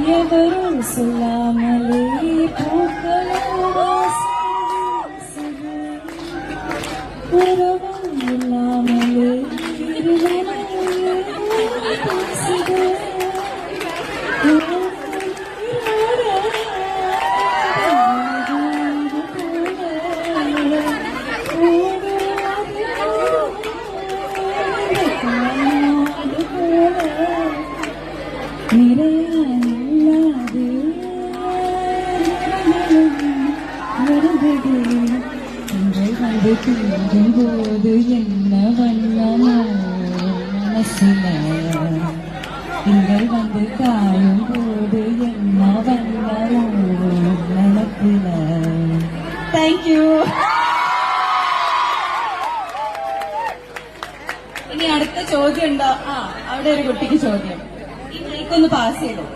எவரும் சொல்லாமலே உறவும் இல்லாமலே போது என்ன வண்ணமோ மனசில திங்கள் வந்து காயும் போது என்ன வண்ணமோ நினைப்பில. താങ്ക്യൂ. ഇനി അടുത്ത ചോദ്യം ഉണ്ടോ? അവിടെ ഒരു കുട്ടിക്ക് ചോദ്യം. ഈ മൈക്കൊന്ന് പാസ് ചെയ്തോ.